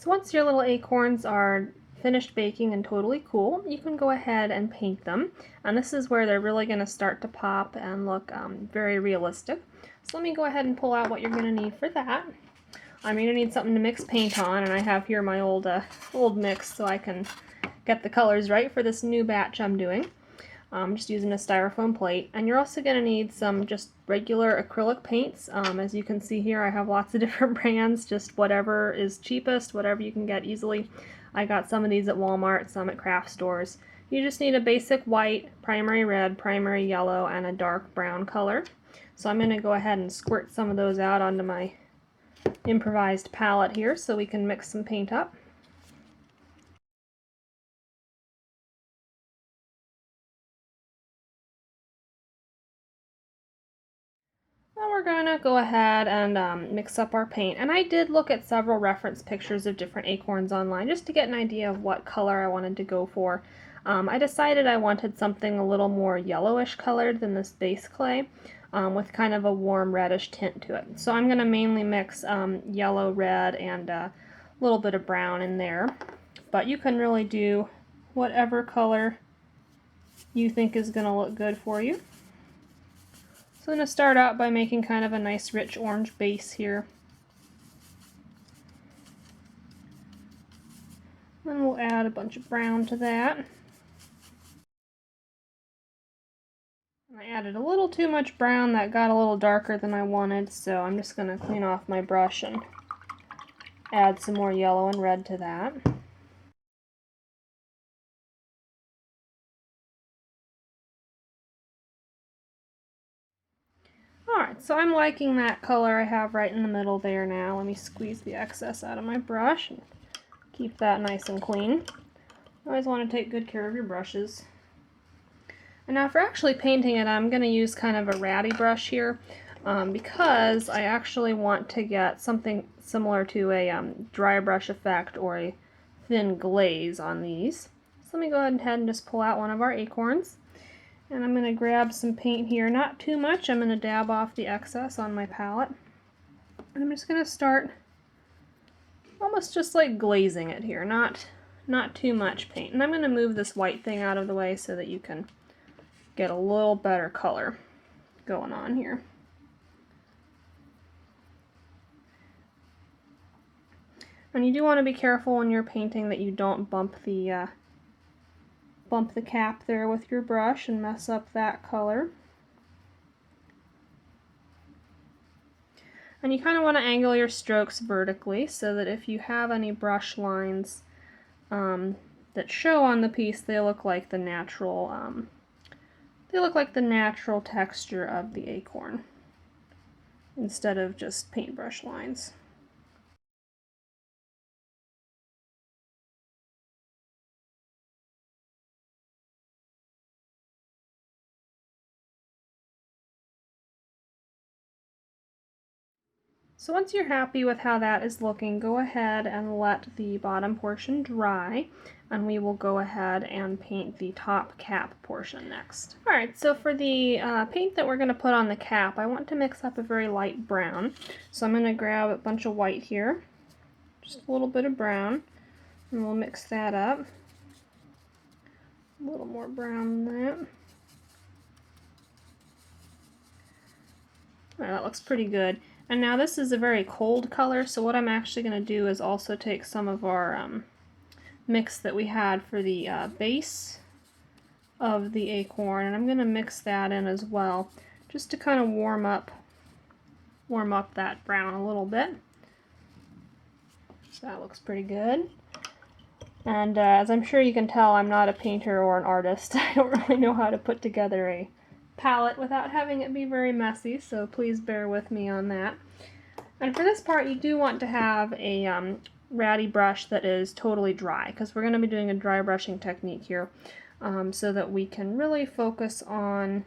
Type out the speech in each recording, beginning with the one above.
So once your little acorns are finished baking and totally cool, you can go ahead and paint them. And this is where they're really going to start to pop and look very realistic. So let me go ahead and pull out what you're going to need for that. You're going to need something to mix paint on, and I have here my old mix so I can get the colors right for this new batch I'm doing. I'm just using a styrofoam plate. And you're also going to need some just regular acrylic paints. As you can see here, I have lots of different brands, just whatever is cheapest, whatever you can get easily. I got some of these at Walmart, some at craft stores. You just need a basic white, primary red, primary yellow, and a dark brown color. So I'm going to go ahead and squirt some of those out onto my improvised palette here so we can mix some paint up. Now we're going to go ahead and mix up our paint. And I did look at several reference pictures of different acorns online just to get an idea of what color I wanted to go for. I decided I wanted something a little more yellowish colored than this base clay, with kind of a warm reddish tint to it. So I'm going to mainly mix yellow, red, and a little bit of brown in there. But you can really do whatever color you think is going to look good for you. So I'm going to start out by making kind of a nice rich orange base here. Then we'll add a bunch of brown to that. I added a little too much brown, that got a little darker than I wanted, so I'm just going to clean off my brush and add some more yellow and red to that. Alright, so I'm liking that color I have right in the middle there now. Let me squeeze the excess out of my brush and keep that nice and clean. You always want to take good care of your brushes. And now for actually painting it, I'm going to use kind of a ratty brush here because I actually want to get something similar to a dry brush effect or a thin glaze on these. So let me go ahead and just pull out one of our acorns. And I'm going to grab some paint here, not too much. I'm going to dab off the excess on my palette. And I'm just going to start almost just like glazing it here, not too much paint. And I'm going to move this white thing out of the way so that you can get a little better color going on here. And you do want to be careful when you're painting that you don't bump the cap there with your brush and mess up that color. And you kind of want to angle your strokes vertically so that if you have any brush lines that show on the piece, they look like the natural texture of the acorn instead of just paintbrush lines. So once you're happy with how that is looking, go ahead and let the bottom portion dry, and we will go ahead and paint the top cap portion next. Alright, so for the paint that we're going to put on the cap, I want to mix up a very light brown. So I'm going to grab a bunch of white here, just a little bit of brown, and we'll mix that up. A little more brown than that. Alright, that looks pretty good. And now this is a very cold color, so what I'm actually going to do is also take some of our mix that we had for the base of the acorn, and I'm going to mix that in as well, just to kind of warm up that brown a little bit. So that looks pretty good. And as I'm sure you can tell, I'm not a painter or an artist. I don't really know how to put together a palette without having it be very messy, so please bear with me on that. And for this part, you do want to have a ratty brush that is totally dry, because we're going to be doing a dry brushing technique here, so that we can really focus on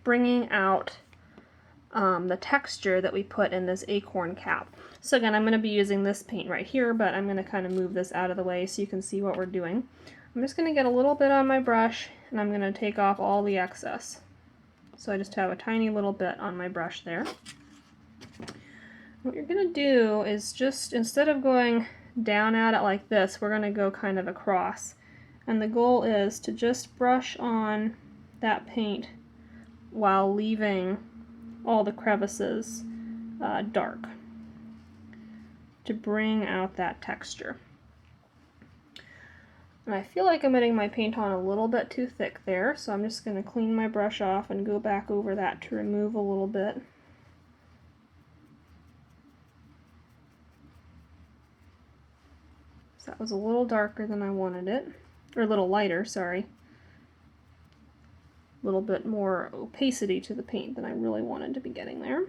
bringing out the texture that we put in this acorn cap. So again, I'm going to be using this paint right here, but I'm going to kind of move this out of the way so you can see what we're doing. I'm just going to get a little bit on my brush, and I'm going to take off all the excess. So I just have a tiny little bit on my brush there. What you're going to do is just, instead of going down at it like this, we're going to go kind of across. And the goal is to just brush on that paint while leaving all the crevices dark to bring out that texture. And I feel like I'm getting my paint on a little bit too thick there, so I'm just going to clean my brush off and go back over that to remove a little bit. So that was a little darker than I wanted it, or a little lighter, sorry. A little bit more opacity to the paint than I really wanted to be getting there.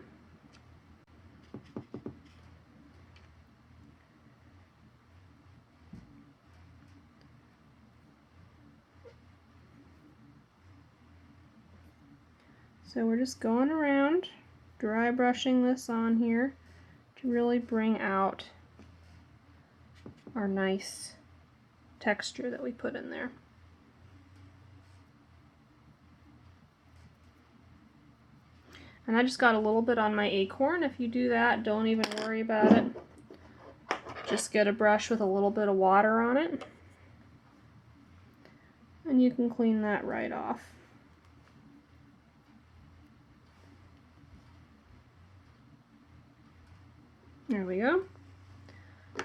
So we're just going around, dry brushing this on here to really bring out our nice texture that we put in there. And I just got a little bit on my Acorn. If you do that, don't even worry about it. Just get a brush with a little bit of water on it, and you can clean that right off. There we go.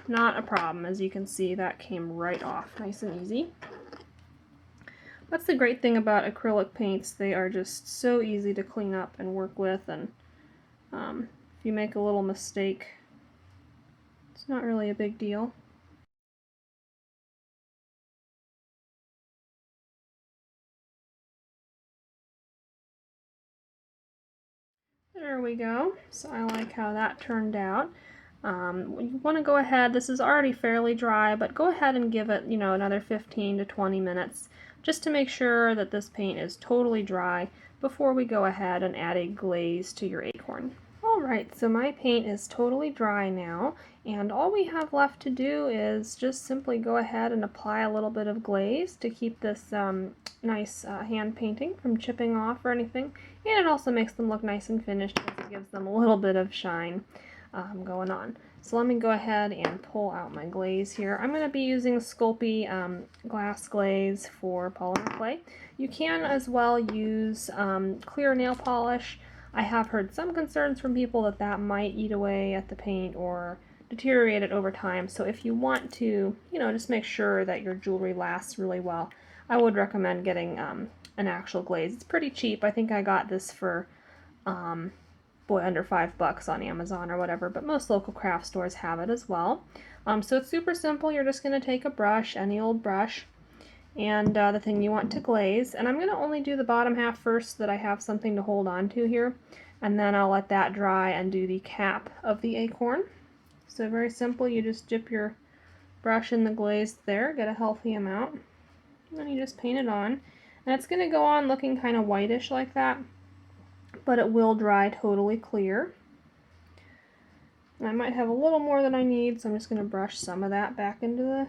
Not a problem. As you can see, that came right off nice and easy. That's the great thing about acrylic paints. They are just so easy to clean up and work with, and if you make a little mistake, it's not really a big deal. There we go. So I like how that turned out. You want to go ahead, this is already fairly dry, but go ahead and give it, another 15 to 20 minutes just to make sure that this paint is totally dry before we go ahead and add a glaze to your Acorn. Alright, so my paint is totally dry now, and all we have left to do is just simply go ahead and apply a little bit of glaze to keep this nice hand painting from chipping off or anything, and it also makes them look nice and finished because it gives them a little bit of shine going on. So let me go ahead and pull out my glaze here. I'm going to be using Sculpey glass glaze for polymer clay. You can as well use clear nail polish. I have heard some concerns from people that that might eat away at the paint or deteriorate it over time. So if you want to, just make sure that your jewelry lasts really well, I would recommend getting an actual glaze. It's pretty cheap. I think I got this for under $5 on Amazon or whatever, but most local craft stores have it as well. So it's super simple. You're just going to take a brush, any old brush, and the thing you want to glaze. And I'm going to only do the bottom half first so that I have something to hold on to here, and then I'll let that dry and do the cap of the Acorn. So very simple. You just dip your brush in the glaze there, get a healthy amount, and then you just paint it on. And it's going to go on looking kind of whitish like that, but it will dry totally clear. And I might have a little more than I need, so I'm just going to brush some of that back into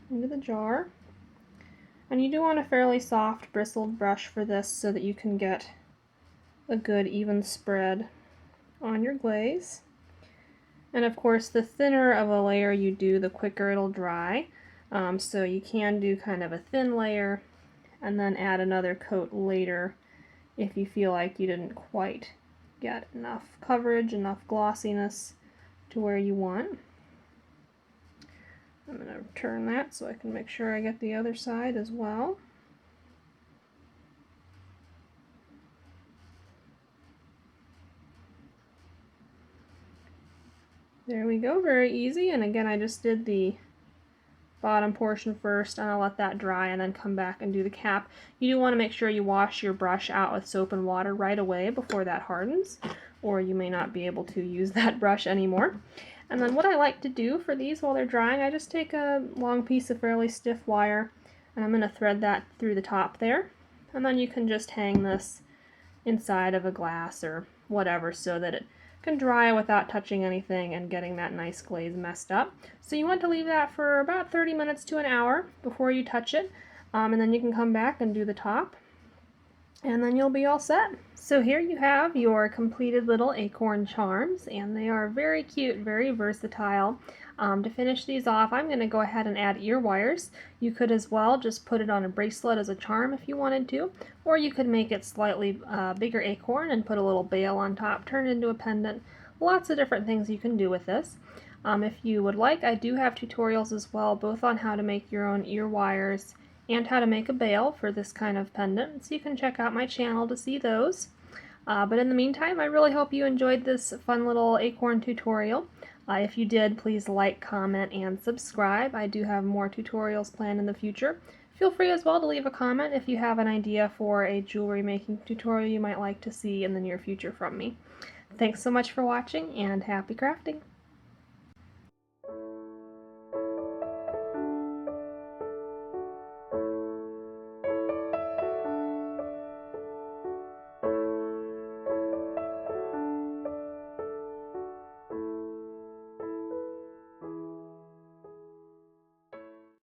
the jar. And you do want a fairly soft bristled brush for this so that you can get a good even spread on your glaze. And of course, the thinner of a layer you do, the quicker it'll dry. So you can do kind of a thin layer and then add another coat later if you feel like you didn't quite get enough coverage, enough glossiness to where you want. I'm going to turn that so I can make sure I get the other side as well. There we go, very easy. And again, I just did the bottom portion first, and I'll let that dry and then come back and do the cap. You do want to make sure you wash your brush out with soap and water right away before that hardens, or you may not be able to use that brush anymore. And then what I like to do for these while they're drying, I just take a long piece of fairly stiff wire and I'm going to thread that through the top there. And then you can just hang this inside of a glass or whatever so that it can dry without touching anything and getting that nice glaze messed up. So you want to leave that for about 30 minutes to an hour before you touch it, and then you can come back and do the top. and then you'll be all set. So here you have your completed little acorn charms, and they are very cute, very versatile. To finish these off, I'm going to go ahead and add ear wires. You could as well just put it on a bracelet as a charm if you wanted to, or you could make it slightly bigger acorn and put a little bail on top, turn it into a pendant. Lots of different things you can do with this. If you would like, I do have tutorials as well, both on how to make your own ear wires and how to make a bail for this kind of pendant, so you can check out my channel to see those. But in the meantime, I really hope you enjoyed this fun little acorn tutorial. If you did, please like, comment, and subscribe. I do have more tutorials planned in the future. Feel free as well to leave a comment if you have an idea for a jewelry making tutorial you might like to see in the near future from me. Thanks so much for watching, and happy crafting!